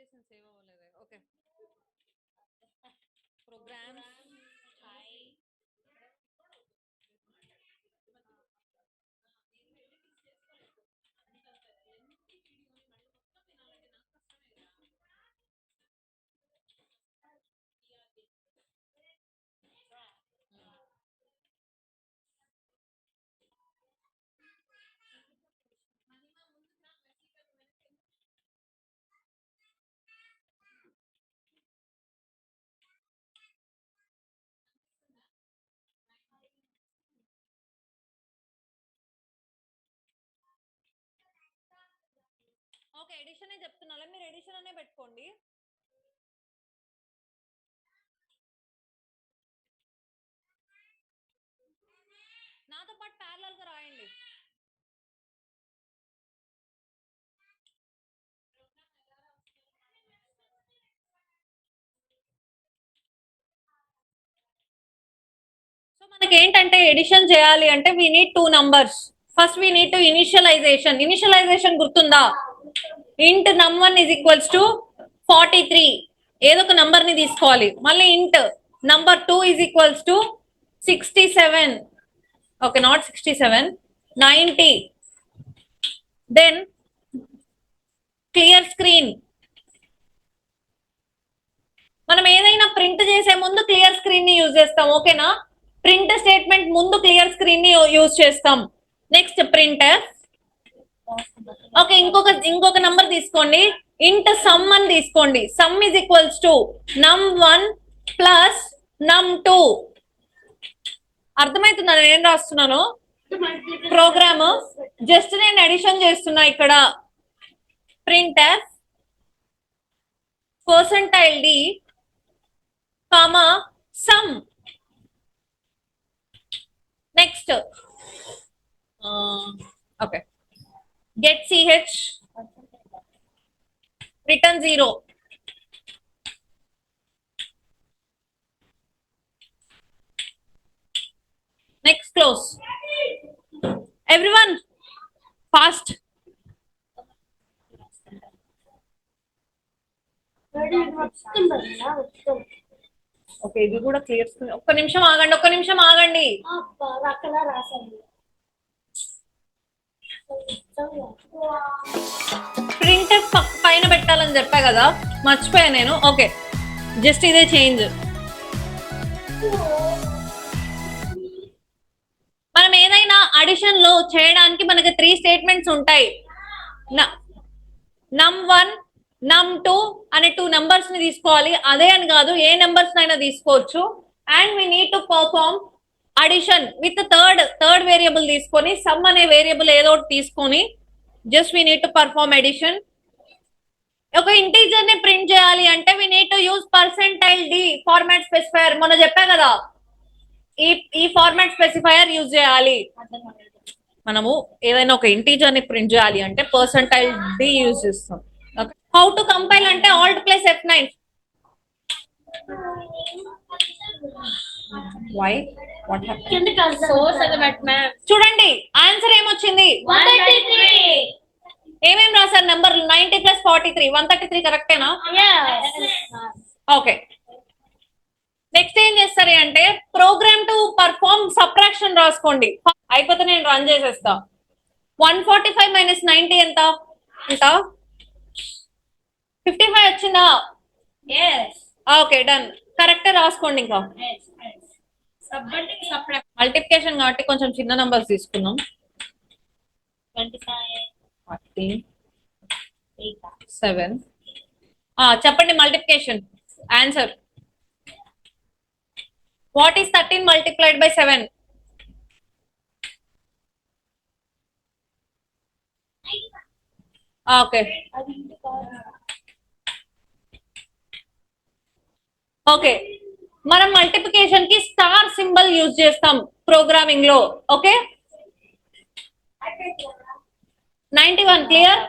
చేసిన సేవ్ అవ్వలేదే. Okay, programs okay. Edition చెప్తున్నా, మీరు ఎడిషన్ అనే పెట్టుకోండి. నాతో పాటు ప్యారలల్ గా రాయండి. సో మనకి ఏంటంటే ఎడిషన్ చేయాలి అంటే we need 2 numbers. First we need to initialization గుర్తుందా? Int num1 is equals to 43, ఏదో ఒక నంబర్ ని తీసుకోవాలి. మళ్ళీ ఇంట్ number2 is equals to 67. Okay, not 67, 90. Then clear screen. మనం ఏదైనా ప్రింట్ చేసే ముందు క్లియర్ స్క్రీన్ ని యూజ్ చేస్తాం. ఓకేనా? ప్రింట్ స్టేట్మెంట్ ముందు క్లియర్ స్క్రీన్ ని యూజ్ చేస్తాం. Next printer. ఓకే, ఇంకొక నంబర్ తీసుకోండి. ఇంట్ సమ్ అని తీసుకోండి. Some is equals to num1 plus num2. అర్థమవుతుందా నేను ఏం రాస్తున్నాను? ప్రోగ్రామ్ జస్ట్ నేను ఎడిషన్ చేస్తున్నా ఇక్కడ. Printer %d comma some. Next okay, get ch, return 0. Next close. Everyone fast. Okay, ఇది కూడా క్లియర్ స్క్రీన్. ఒక్క నిమిషం ఆగండి. ప్రింటర్ పైన పెట్టాలని చెప్పా కదా, మర్చిపోయా నేను. ఓకే, జస్ట్ ఇదే చేంజ్. మనం ఏదైనా అడిషన్ లో చేయడానికి మనకి 3 స్టేట్మెంట్స్ ఉంటాయి. num1 num2 అనే 2 నంబర్స్ ని తీసుకోవాలి. అదే అని కాదు, ఏ నంబర్స్ అయినా తీసుకోవచ్చు. And we need to perform addition with third variable తీసుకొని, సమ్ అనే వేరియబుల్ ఏదో తీసుకొని just we need to perform addition. ఒక ఇంటీజర్ ని ప్రింట్ చేయాలి అంటే వీ నీడ్ టు యూజ్ %d ఫార్మాట్ స్పెసిఫైయర్. మొన్న చెప్పా కదా, ఈ ఫార్మాట్ స్పెసిఫైయర్ యూజ్ చేయాలి. మనము ఏదైనా ఒక ఇంటీజర్ ని ప్రింట్ చేయాలి అంటే %d యూజ్ చేస్తాం. హౌ టు కంపైల్ అంటే Alt+F9. Why what happened? చూడండి ఆన్సర్ ఏమొచ్చింది? 133. ఏమేం రాశారు నంబర్లు? 90 + 43, 133 కరెక్టేనా? ఓకే, నెక్స్ట్ ఏం చేస్తారు అంటే ప్రోగ్రామ్ టు పర్ఫార్మ్ సబ్ట్రాక్షన్ రాసుకోండి. అయిపోతే నేను రన్ చేసేస్తా. 145 - 90 ఎంత? 55 వచ్చిందా? Okay, done. కరెక్ట్ రాసుకోండి. ఇంకా మల్టిప్లికేషన్ కాబట్టి కొంచెం చిన్న నంబర్స్ తీసుకున్నాం. 7. చెప్పండి multiplication answer. What is 13 multiplied by 7? Okay, okay, మనం మల్టిప్లికేషన్ కి స్టార్ సింబల్ యూజ్ చేస్తాం ప్రోగ్రామింగ్ లో. Okay, 91 clear.